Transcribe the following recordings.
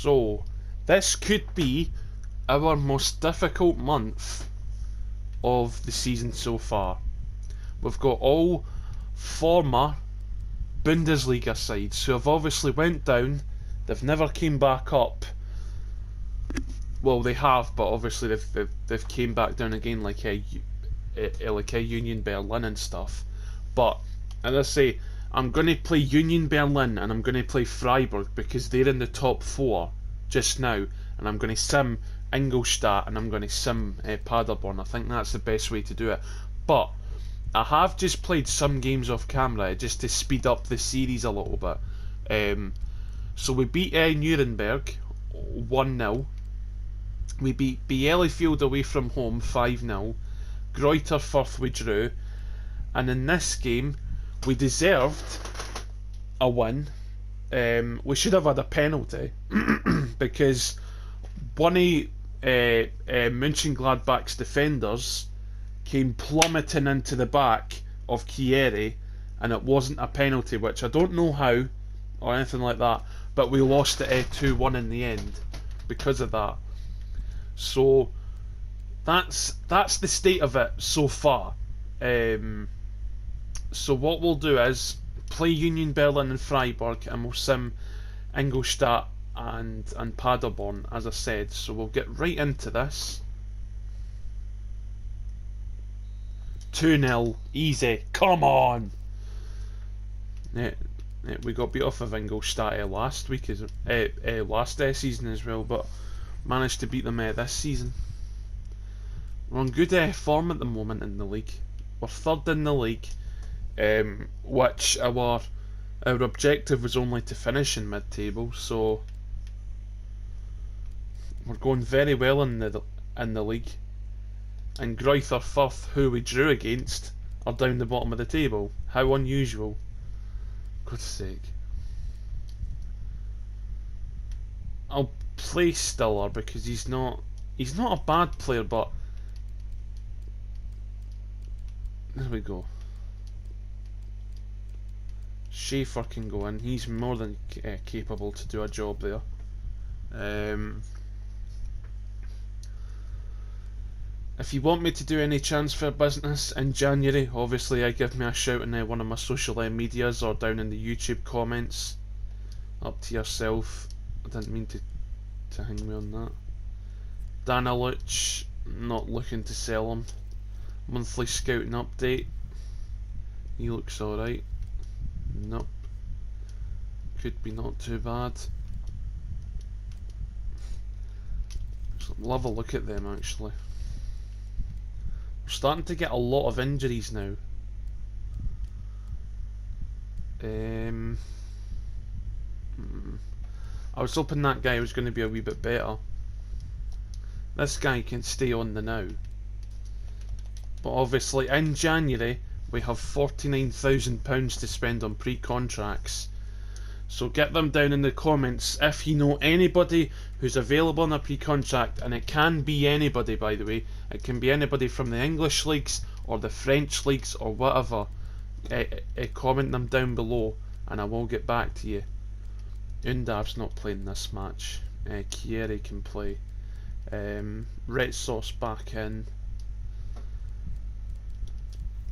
So, this could be our most difficult month of the season so far. We've got all former Bundesliga sides who have obviously went down. They've never came back up. Well, they have, but obviously they've came back down again, like a Union Berlin and stuff. But as I say, I'm going to play Union Berlin and I'm going to play Freiburg because they're in the top 4 just now, and I'm going to sim Ingolstadt and I'm going to sim Paderborn. I think that's the best way to do it. But I have just played some games off camera just to speed up the series a little bit. So we beat Nuremberg 1-0. We beat Bielefeld away from home 5-0. Greuther Fürth we drew. And in this game, we deserved a win. We should have had a penalty because one of Mönchengladbach's defenders came plummeting into the back of Kyereh, and it wasn't a penalty, which I don't know how or anything like that, but we lost it 2-1 in the end because of that. So that's the state of it so far. So what we'll do is play Union Berlin and Freiburg, and we'll sim Ingolstadt and Paderborn, as I said. So we'll get right into this. 2-0, easy, come on! We got beat off of Ingolstadt last week, last season as well, but managed to beat them this season. We're on good form at the moment in the league. We're third in the league, which our objective was only to finish in mid-table, so we're going very well in the league. And Greuther Fürth, who we drew against, are down the bottom of the table. How unusual. God's sake. I'll play Stiller because he's not a bad player, but there we go. Schaefer can go in. He's more than capable to do a job there. If you want me to do any transfer business in January, obviously give me a shout in one of my social medias or down in the YouTube comments. Up to yourself. I didn't mean to hang me on that. Danilich, not looking to sell him. Monthly scouting update. He looks alright. Nope. Could be not too bad. So love a look at them actually. We're starting to get a lot of injuries now. I was hoping that guy was going to be a wee bit better. This guy can stay on the now. But obviously in January we have £49,000 to spend on pre-contracts. So get them down in the comments if you know anybody who's available on a pre-contract, and it can be anybody, by the way. It can be anybody from the English leagues or the French leagues or whatever. Comment them down below and I will get back to you. Undar's not playing this match. Kyereh can play. Red Sauce back in.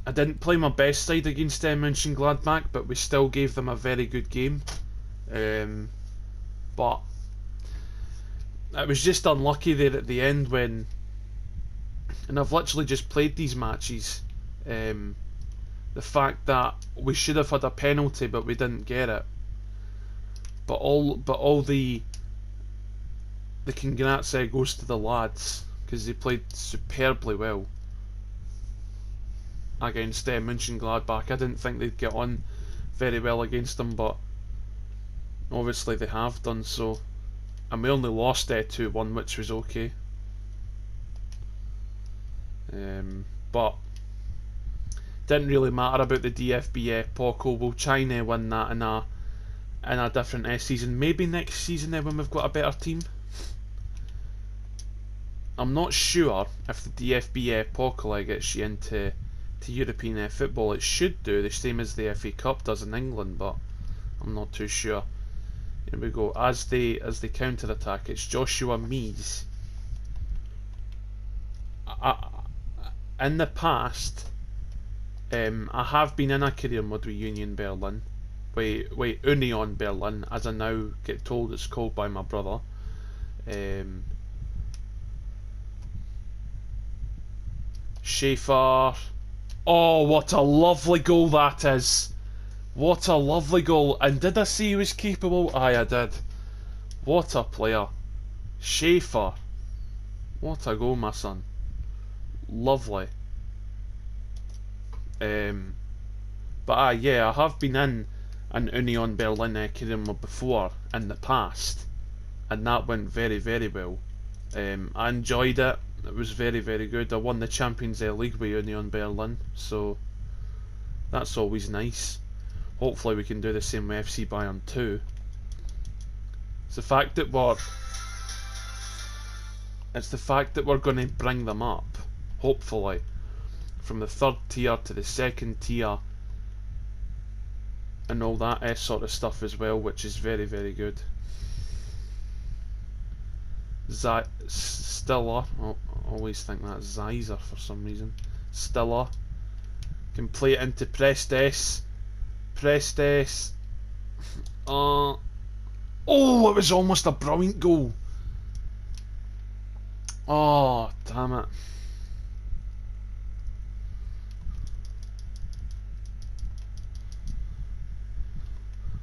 I didn't play my best side against Mönchengladbach, but we still gave them a very good game. But it was just unlucky there at the end when, and I've literally just played these matches, the fact that we should have had a penalty but we didn't get it. But all the congrats goes to the lads because they played superbly well against Mönchengladbach. I didn't think they'd get on very well against them, but obviously they have done so. And we only lost 2-1, which was okay. But didn't really matter about the DFB Pokal. We'll try and win that in a different season. Maybe next season when we've got a better team. I'm not sure if the DFB Pokal gets you into European football. It should do the same as the FA Cup does in England, but I'm not too sure. Here we go. As they counter attack, it's Joshua Mies. In the past, I have been in a career mode with Union Berlin. Wait, Union Berlin, as I now get told it's called by my brother. Schaefer. Oh, what a lovely goal that is. What a lovely goal. And did I see he was capable? Aye, I did. What a player. Schaefer. What a goal, my son. Lovely. But yeah, I have been in an Union Berlin career mode before in the past, and that went very, very well. I enjoyed it. It was very, very good. I won the Champions League with Union Berlin, so that's always nice. Hopefully we can do the same with FC Bayern too. It's the fact that we're going to bring them up, hopefully, from the third tier to the second tier, and all that sort of stuff as well, which is very, very good. Stiller, I always think that's Zeiser for some reason. Stiller can play it into Prestes. Oh, it was almost a brilliant goal. Oh, damn it.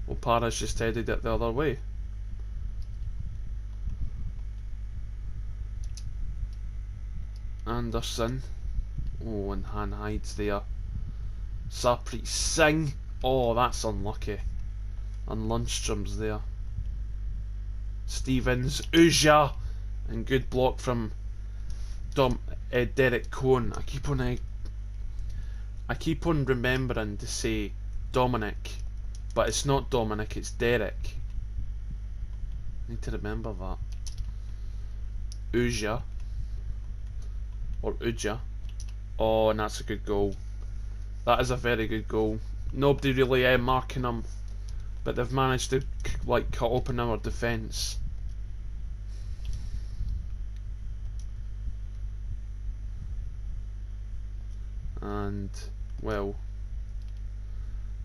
Well, Paris just headed it the other way. Anderson. Oh, and Han hides there. Sarpreet Singh. Oh, that's unlucky. And Lundstrom's there. Stevens. Uja. And good block from Derek Cohn. I keep on remembering to say Dominic, but it's not Dominic, it's Derek. I need to remember that. Uja. Or Uja. Oh, and that's a good goal. That is a very good goal. Nobody really marking them, but they've managed to like cut open our defence. And well,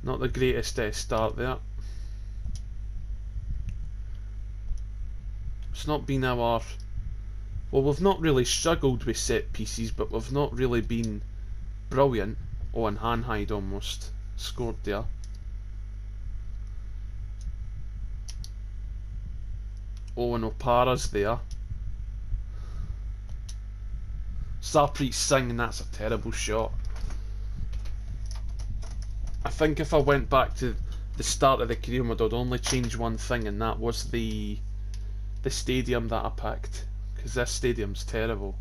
not the greatest start there. It's not been our... Well, we've not really struggled with set pieces, but we've not really been brilliant. Oh, and Hanhide almost scored there. Oh, and Opara's there. Sarpreet Singh, and that's a terrible shot. I think if I went back to the start of the career mode, I'd only change one thing, and that was the stadium that I picked. Because this stadium's terrible.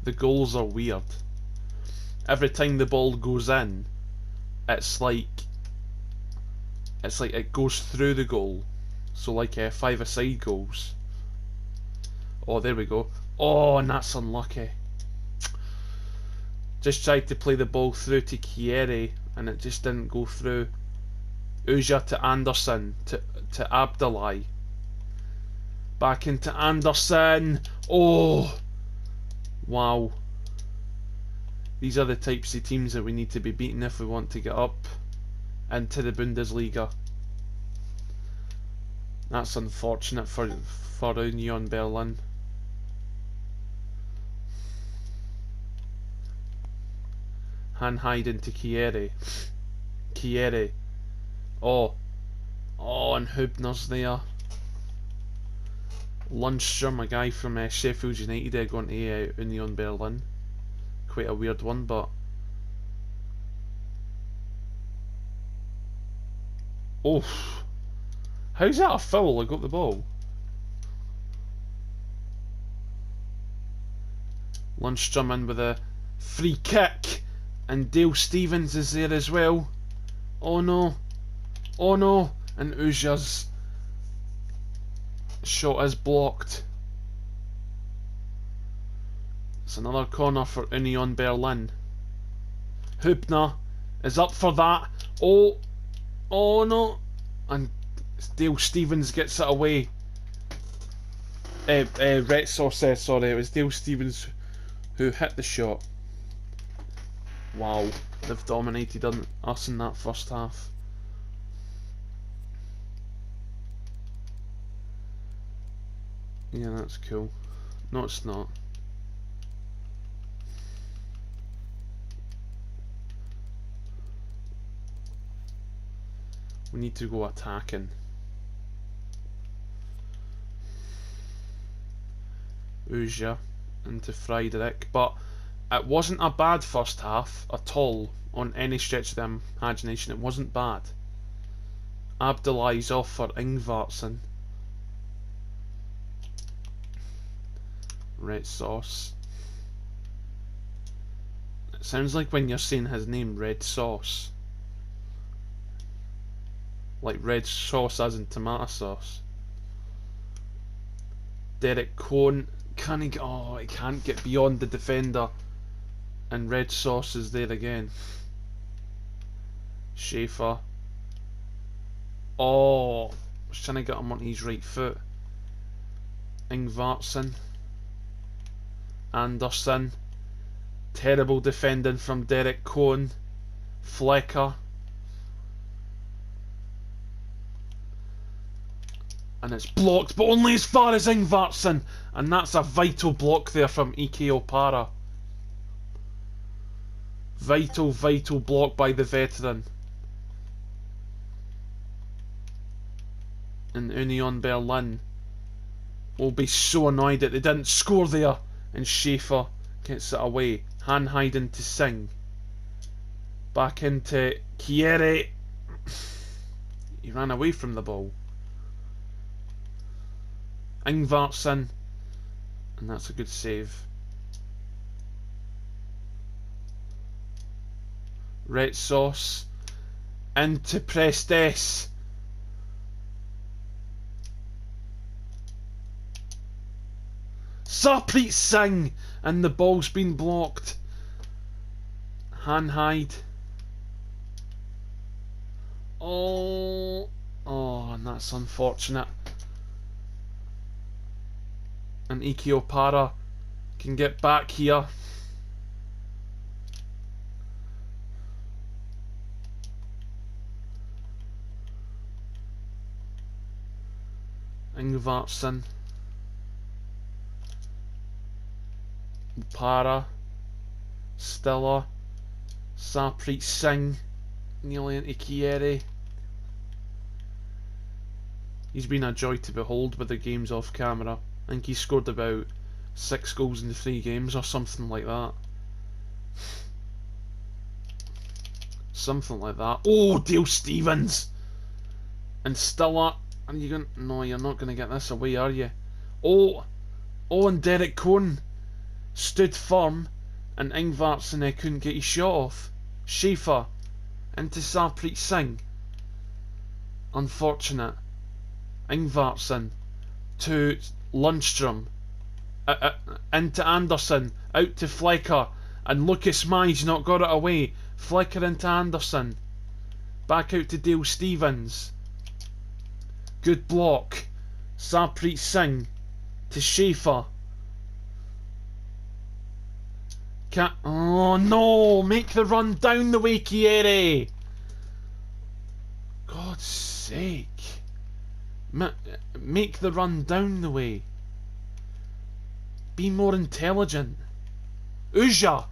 The goals are weird. Every time the ball goes in, it's like it goes through the goal. So like 5-a-side goals. Oh, there we go. Oh, and that's unlucky. Just tried to play the ball through to Kyereh, and it just didn't go through. Uja to Anderson, to Abdulai. Back into Anderson. Oh, wow. These are the types of teams that we need to be beating if we want to get up into the Bundesliga. That's unfortunate for Union Berlin. Hanhide into Kyereh. Kyereh. Oh, and Hubner's there. Lundstrom, a guy from Sheffield United, going to Union Berlin. Quite a weird one, but... Oh, how's that a foul? I got the ball. Lundstrom in with a free kick, and Dale Stevens is there as well. Oh no, and Uja's shot is blocked. It's another corner for Union Berlin. Hubner is up for that. Oh no, and Dale Stevens gets it away. Red Sauce says, sorry, it was Dale Stevens who hit the shot. Wow, they've dominated us in that first half. Yeah, that's cool. No, it's not. We need to go attacking. Uja into Friedrich, but it wasn't a bad first half at all on any stretch of the imagination. It wasn't bad. Abdullah's off for Ingvartsen. Red Sauce. It sounds like when you're saying his name, Red Sauce. Like red sauce as in tomato sauce. Derek Cohn, can he get, oh, he can't get beyond the defender. And Red Sauce is there again. Schaefer. Oh, I was trying to get him on his right foot. Ingvartsen. Anderson. Terrible defending from Derek Cohn. Flecker. And it's blocked, but only as far as Ingvartsen. And that's a vital block there from Ike Opara. Vital, vital block by the veteran. And Union Berlin will be so annoyed that they didn't score there. And Schaefer gets it away. Hanheiden to Singh. Back into Kyereh. He ran away from the ball. Ingvartsen, and that's a good save. Red Sauce into Prestes. Sarpreet Singh, and the ball's been blocked. Hanhide. Oh, and that's unfortunate. And Ike Opara can get back here. Ingvartsen. Opara. Stiller. Sarpreet Singh. Nearly into Kyereh. He's been a joy to behold with the games off camera. I think he scored about 6 goals in 3 games or something like that. Something like that. Oh, Dale Stevens! And Stiller. Are you going? No, you're not going to get this away, are you? Oh, and Derek Cohn stood firm, and Ingvartsen couldn't get his shot off. Schaefer into Sarpreet Singh. Unfortunate. Ingvartsen to Lundstrom, into Anderson, out to Flecker, and Lucas Mai's not got it away. Flecker into Anderson, back out to Dale Stevens. Good block. Sarpreet Singh to Schaefer. Oh no! Make the run down the way, Kyereh! God's sake. Make the run down the way. Be more intelligent. Uja!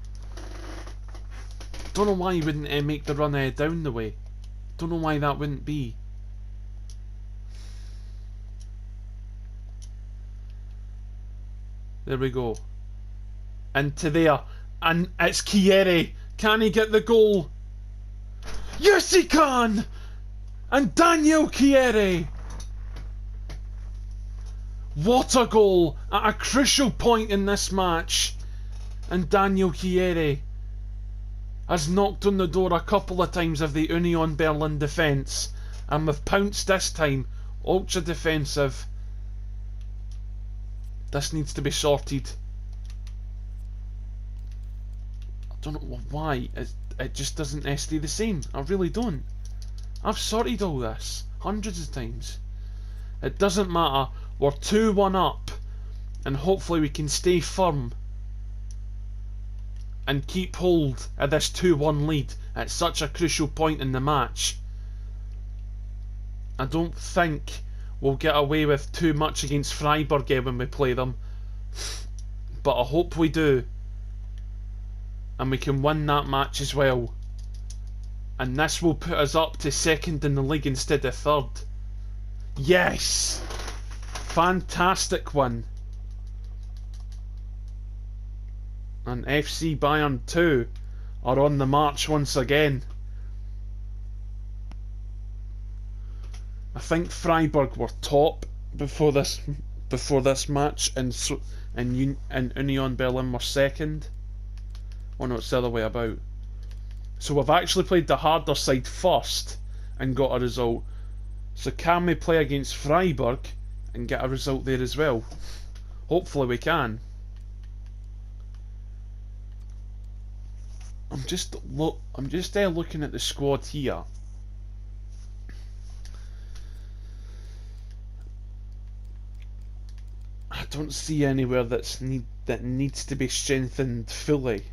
Don't know why you wouldn't make the run down the way. Don't know why that wouldn't be. There we go. Into there. And it's Kyereh. Can he get the goal? Yes, he can! And Daniel Kyereh. What a goal at a crucial point in this match. And Daniel Kyereh has knocked on the door a couple of times of the Union Berlin defence, and we've pounced this time. Ultra defensive. This needs to be sorted. I don't know why. It just doesn't stay the same. I really don't. I've sorted all this. hundreds of times. It doesn't matter. We're 2-1 up, and hopefully we can stay firm and keep hold of this 2-1 lead at such a crucial point in the match. I don't think we'll get away with too much against Freiburg when we play them, but I hope we do, and we can win that match as well. And this will put us up to second in the league instead of third. Yes! Fantastic one. And FC Bayern 2 are on the march once again. I think Freiburg were top before this match, and Union Berlin were second. Oh no, it's the other way about. So we've actually played the harder side first and got a result. So can we play against Freiburg and get a result there as well? Hopefully we can. I'm just looking at the squad here. I don't see anywhere that needs to be strengthened fully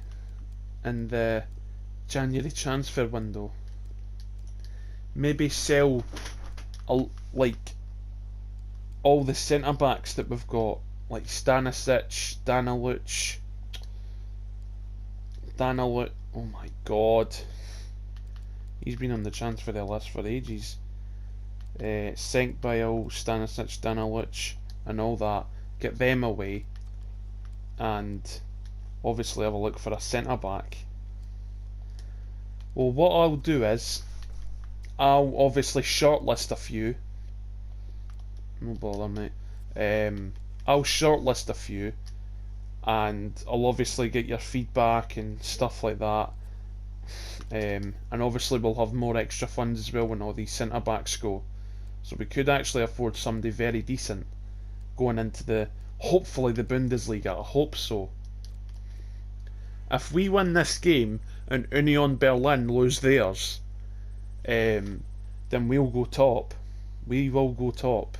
in the January transfer window. Maybe sell like all the centre backs that we've got, like Stanisic, Daniluc. Oh my god, he's been on the transfer list for ages. Senkbile, Stanisic, Daniluc, and all that. Get them away, and obviously have a look for a centre back. Well, what I'll do is I'll obviously shortlist a few. No bother, mate. I'll shortlist a few, and I'll obviously get your feedback and stuff like that. And obviously we'll have more extra funds as well when all these centre backs go. So we could actually afford somebody very decent going into hopefully the Bundesliga. I hope so. If we win this game and Union Berlin lose theirs, then we'll go top. We will go top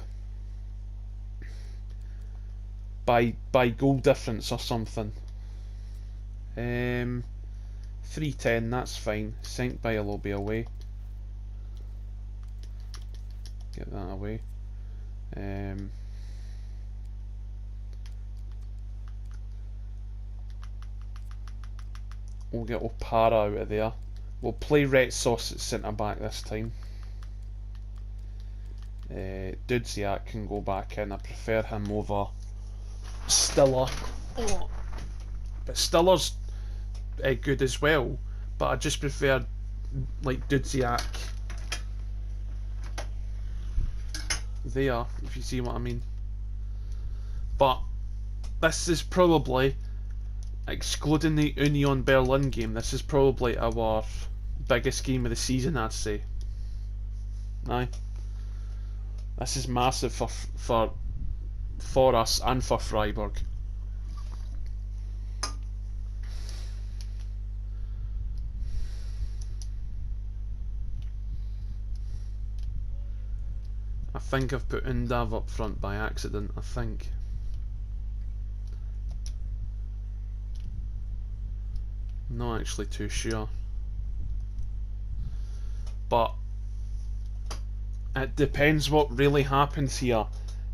by goal difference or something. 3-10, that's fine. Senkbile will be away. Get that away. We'll get Opara out of there. We'll play Red Sauce at centre back this time. Dudziak can go back in. I prefer him over Stiller. Oh. But Stiller's good as well. But I just prefer like Dudziak there, if you see what I mean. But this is probably, excluding the Union Berlin game, this is probably our biggest game of the season, I'd say. Aye. This is massive for us and for Freiburg. I think I've put Undav up front by accident, I think. Not actually too sure. But it depends what really happens here.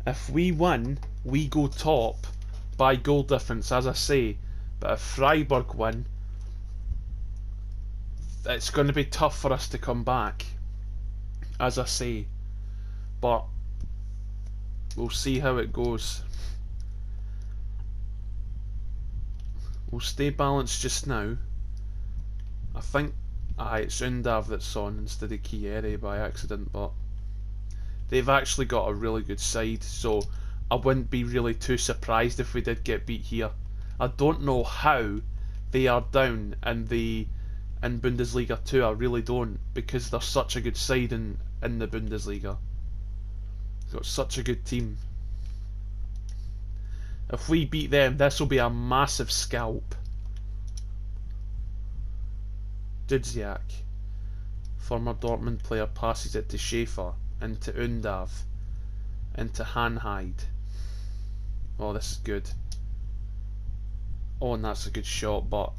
If we win, we go top by goal difference, as I say. But if Freiburg win, it's going to be tough for us to come back, as I say. But we'll see how it goes. We'll stay balanced just now. I think it's Undav that's on instead of Kyereh by accident, but they've actually got a really good side, so I wouldn't be really too surprised if we did get beat here. I don't know how they are down in Bundesliga 2, I really don't, because they're such a good side in the Bundesliga. They've got such a good team. If we beat them, this will be a massive scalp. Dudziak, former Dortmund player, passes it to Schaefer, into Undav, into Hanhide. Oh, this is good. Oh, and that's a good shot, but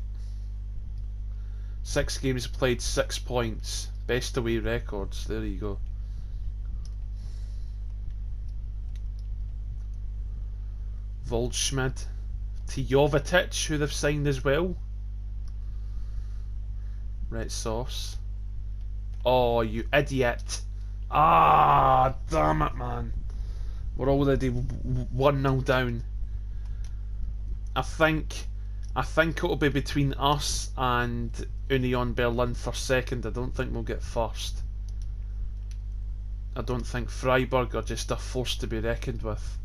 6 games played, 6 points. Best away records, there you go. Waldschmidt to Jovetic, who they've signed as well. Red sauce. Oh, you idiot. Ah, damn it, man. We're already 1-0 down. I think it'll be between us and Union Berlin for second. I don't think we'll get first. I don't think Freiburg are just a force to be reckoned with.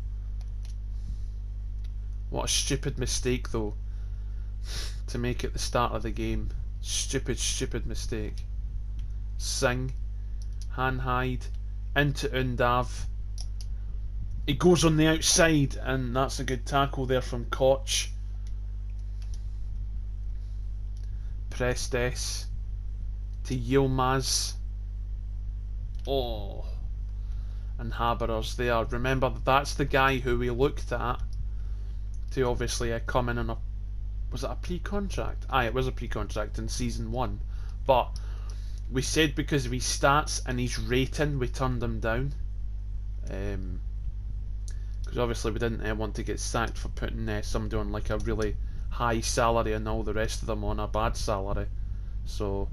What a stupid mistake, though, to make it the start of the game. Stupid mistake. Singh, Hanhide, into Undav. He goes on the outside, and that's a good tackle there from Koch. Prestes to Yilmaz. Oh, and Haberers there. Remember, that's the guy who we looked at to obviously come in on a... Was it a pre-contract? Aye, it was a pre-contract in season 1. But we said because of his stats and his rating, we turned him down. Because obviously we didn't want to get sacked for putting somebody on like a really high salary and all the rest of them on a bad salary. So,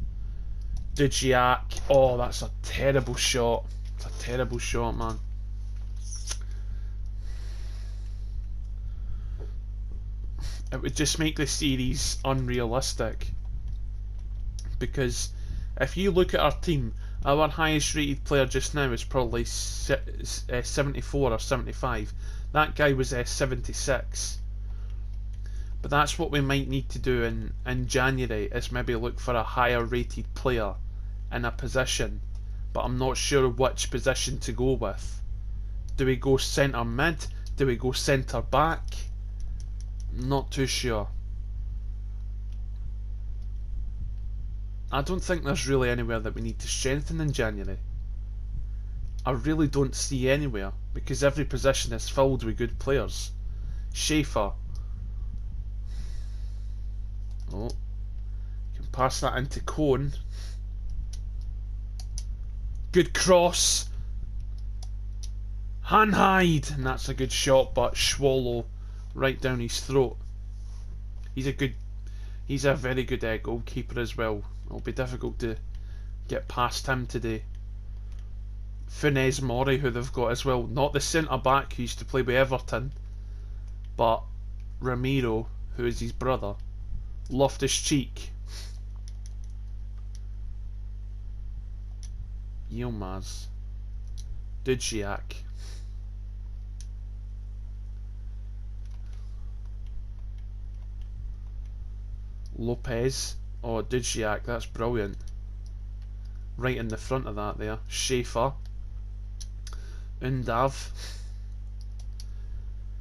Dujiak, oh, that's a terrible shot. It's a terrible shot, man. It would just make the series unrealistic. Because if you look at our team, our highest rated player just now is probably 74 or 75. That guy was 76. But that's what we might need to do in January, is maybe look for a higher rated player in a position. But I'm not sure which position to go with. Do we go centre mid? Do we go centre back? Not too sure. I don't think there's really anywhere that we need to strengthen in January. I really don't see anywhere, because every position is filled with good players. Schaefer. Oh, can pass that into Cohn. Good cross. Hanhide, and that's a good shot, but Schwallow right down his throat. He's a very good goalkeeper as well. It'll be difficult to get past him today. Funes Mori, who they've got as well, not the centre back who used to play with Everton, but Ramiro, who is his brother. Loftus-Cheek. Yilmaz. Dujiak. Lopez. Oh, Dujiak, that's brilliant. Right in the front of that there. Schaefer. Undav.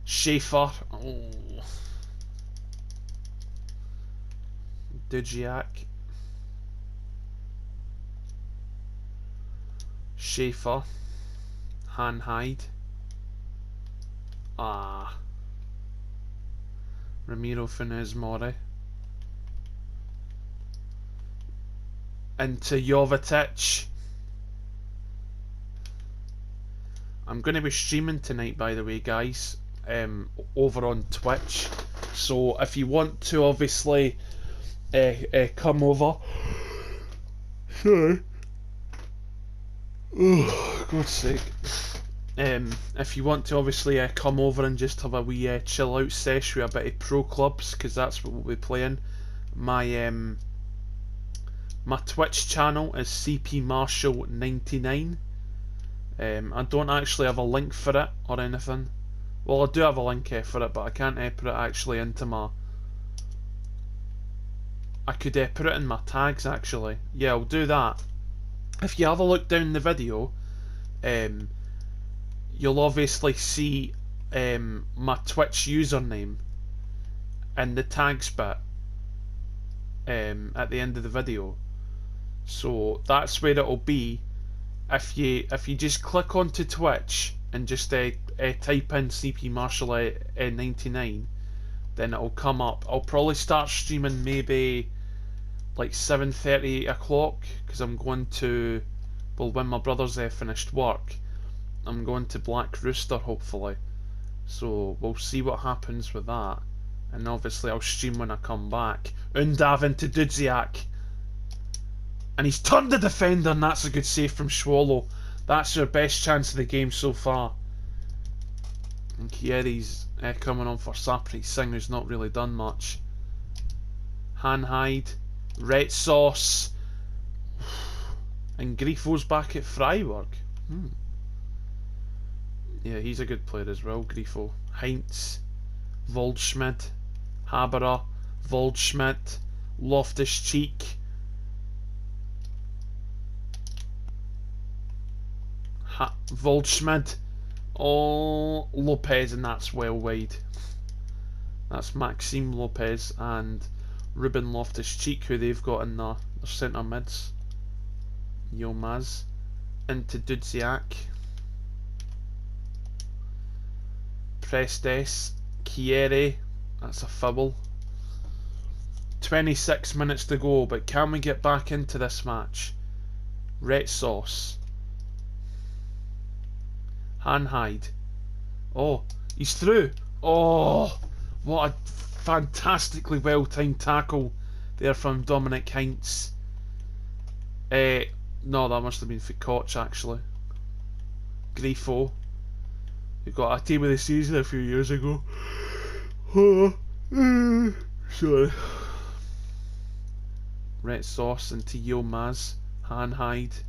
Schaefer. Oh. Dujiak. Schaefer. Hanhide. Ah. Ramiro Funes Mori. Into Jovetic. I'm going to be streaming tonight, by the way, guys, over on Twitch. So if you want to obviously come over. Sorry. Oh, God's sake. If you want to obviously come over and just have a wee chill out sesh with a bit of pro clubs, because that's what we'll be playing. My Twitch channel is CP Marshall 99. I don't actually have a link for it or anything. Well, I do have a link for it, but I can't put it actually into my... I could put it in my tags actually. Yeah, I'll do that. If you have a look down the video, you'll obviously see my Twitch username in the tags bit at the end of the video. So that's where it'll be if you just click onto Twitch and just type in CP Marshall 99, then it'll come up. I'll probably start streaming maybe like 7:30, 8 o'clock, because I'm going to, well, when my brother's finished work, I'm going to Black Rooster hopefully. So we'll see what happens with that. And obviously I'll stream when I come back. Undav into Dudziak. And he's turned the defender, and that's a good save from Swallow. That's your best chance of the game so far. And Kiere's coming on for Sapri Singh, who's not really done much. Hanhide, Ret Sauce, and Grifo's back at Freiburg. Yeah, he's a good player as well, Grifo. Heinz, Waldschmidt, Haberer, Waldschmidt, Loftus-Cheek, Waldschmidt, oh, Lopez, and that's well wide. That's Maxime Lopez and Ruben Loftus-Cheek, who they've got in their centre mids. Yilmaz into Dudziak, Prestes, Kyereh, that's a foul. 26 minutes to go, but can we get back into this match? Ret Sauce, Hanhide, oh, he's through. Oh, what a fantastically well timed tackle there from Dominic Heinz. No, that must have been for Koch actually. Grifo, who got a team of the season a few years ago. Sorry. Ret Sauce into Yilmaz, Hanhide,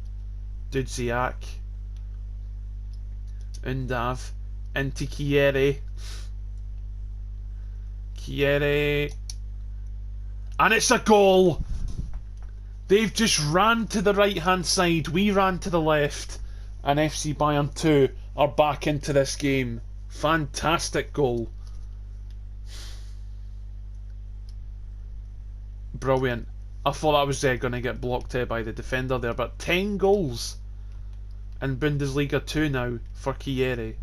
Dudziak, Undav into Kyereh. Kyereh, and it's a goal. They've just ran to the right hand side, we ran to the left, and FC Bayern 2 are back into this game. Fantastic goal. Brilliant. I thought I was going to get blocked by the defender there, but 10 goals in Bundesliga 2 now for Kyereh.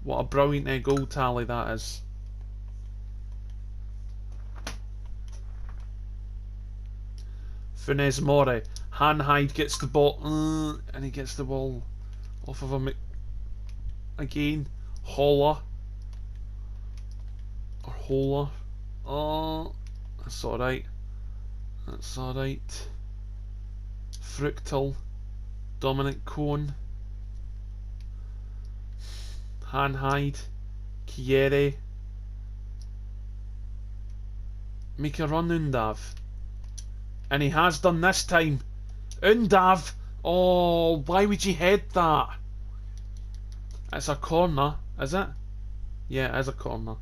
What a brilliant goal tally that is. Funes Mori, Hanhide gets the ball, and he gets the ball off of him again. Holler, or Holler, oh, that's alright, that's alright. Fruchtel, Dominic Cohn, Hanhide, Kyereh, make a run, Undav. And he has done this time. Undav! Oh, why would you head that? It's a corner, is it? Yeah, it is a corner.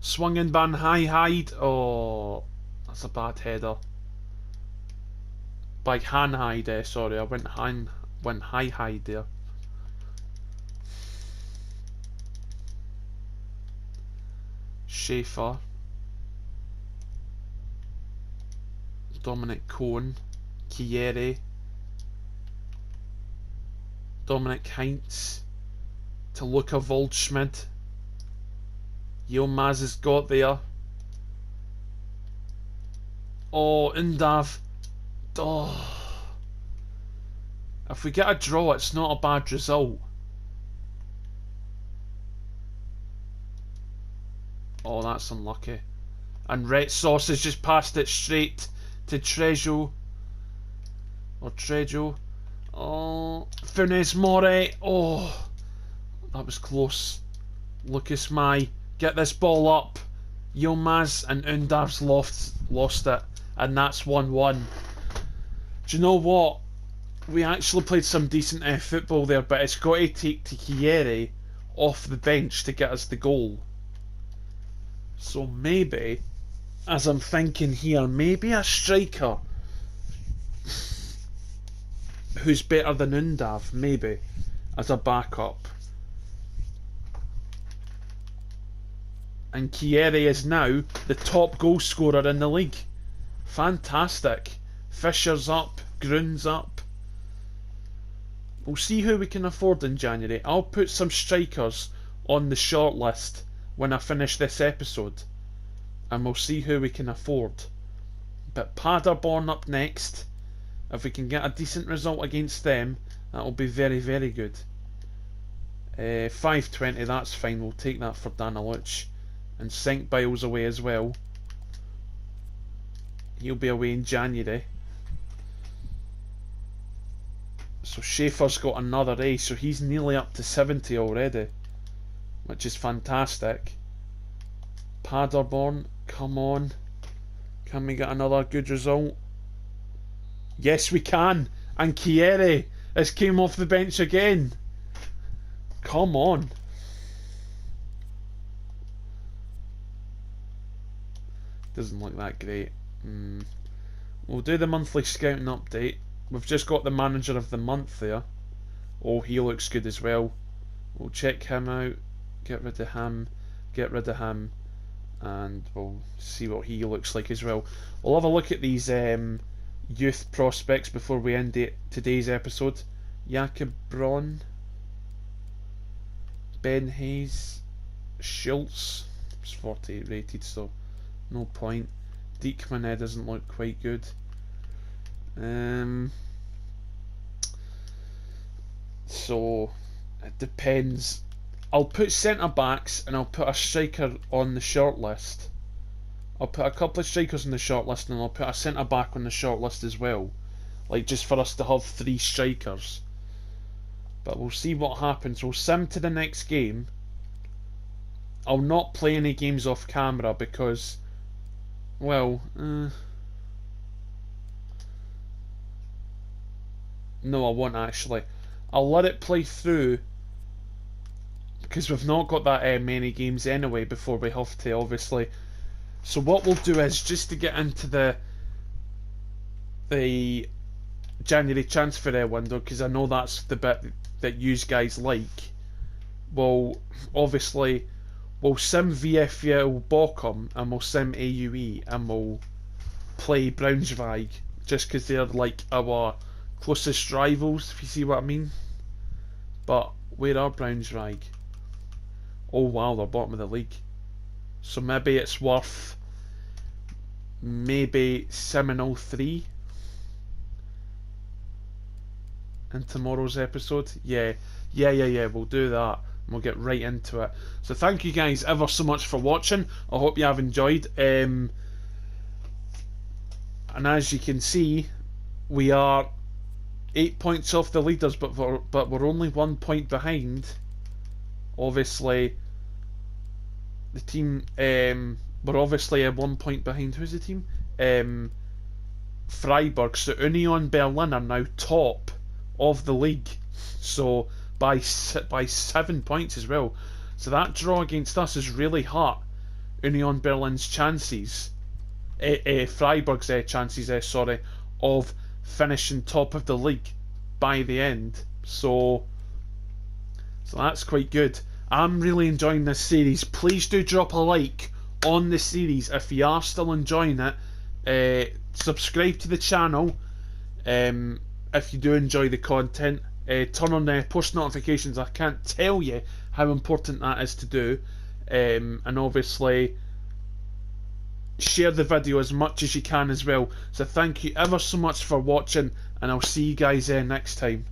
Swung in by Hanhide. Oh, that's a bad header. By Hanhide, sorry, I went Hanhide there. Schaefer. Dominic Cohn, Kyereh, Dominic Heinz to Luca Waldschmidt. Yilmaz has got there. Oh, Undav. Oh. If we get a draw, it's not a bad result. Oh, that's unlucky. And Ret Sauce has just passed it straight to Trejo. Or Trejo. Oh, Funes Mori. Oh, that was close. Lucas Mai, get this ball up. Yilmaz and Undav's lost it. And that's 1-1. Do you know what? We actually played some decent football there, but it's got to take Kyereh off the bench to get us the goal. So maybe, as I'm thinking here, maybe a striker who's better than Undav, maybe, as a backup. And Kyereh is now the top goal scorer in the league. Fantastic. Fisher's up. Gruns up. We'll see who we can afford in January. I'll put some strikers on the short list when I finish this episode, and we'll see who we can afford. But Paderborn up next. If we can get a decent result against them, that'll be very, very good. 520, that's fine. We'll take that for Danilich. And St. Biles away as well. He'll be away in January. So Schaefer's got another A, so he's nearly up to 70 already, which is fantastic. Paderborn, come on. Can we get another good result? Yes, we can. And Kyereh has came off the bench again. Come on. Doesn't look that great. We'll do the monthly scouting update. We've just got the manager of the month there. Oh, he looks good as well. We'll check him out. Get rid of him. Get rid of him. And we'll see what he looks like as well. We'll have a look at these youth prospects before we end today's episode. Jakob Braun, Ben Hayes, Schultz. It's 48 rated, so no point. Diekman doesn't look quite good. So it depends. I'll put centre backs and I'll put a striker on the short list. I'll put a couple of strikers on the short list and I'll put a centre back on the short list as well, like just for us to have 3 strikers. But we'll see what happens. We'll sim to the next game. I'll not play any games off camera because, well, no, I won't actually. I'll let it play through because we've not got that many games anyway before we have to, obviously. So what we'll do is, just to get into the January transfer window, because I know that's the bit that you guys like, well, obviously we'll sim VfL Bochum and we'll sim AUE and we'll play Braunschweig, just because they're like our closest rivals, if you see what I mean. But where are Braunschweig? Oh wow, they're bottom of the league. So maybe it's worth simming 3 in tomorrow's episode. Yeah, we'll do that. We'll get right into it. So thank you guys ever so much for watching. I hope you have enjoyed. And as you can see, we are 8 points off the leaders, but we're only 1 point behind. Obviously, the team, we're obviously 1 point behind. Who's the team? Freiburg. So Union Berlin are now top of the league. So by 7 points as well. So that draw against us has really hurt Union Berlin's chances, Freiburg's chances, sorry, of finishing top of the league by the end. So that's quite good. I'm really enjoying this series. Please do drop a like on the series if you are still enjoying it. Subscribe to the channel if you do enjoy the content. Turn on post notifications. I can't tell you how important that is to do. And obviously share the video as much as you can as well. So thank you ever so much for watching, and I'll see you guys next time.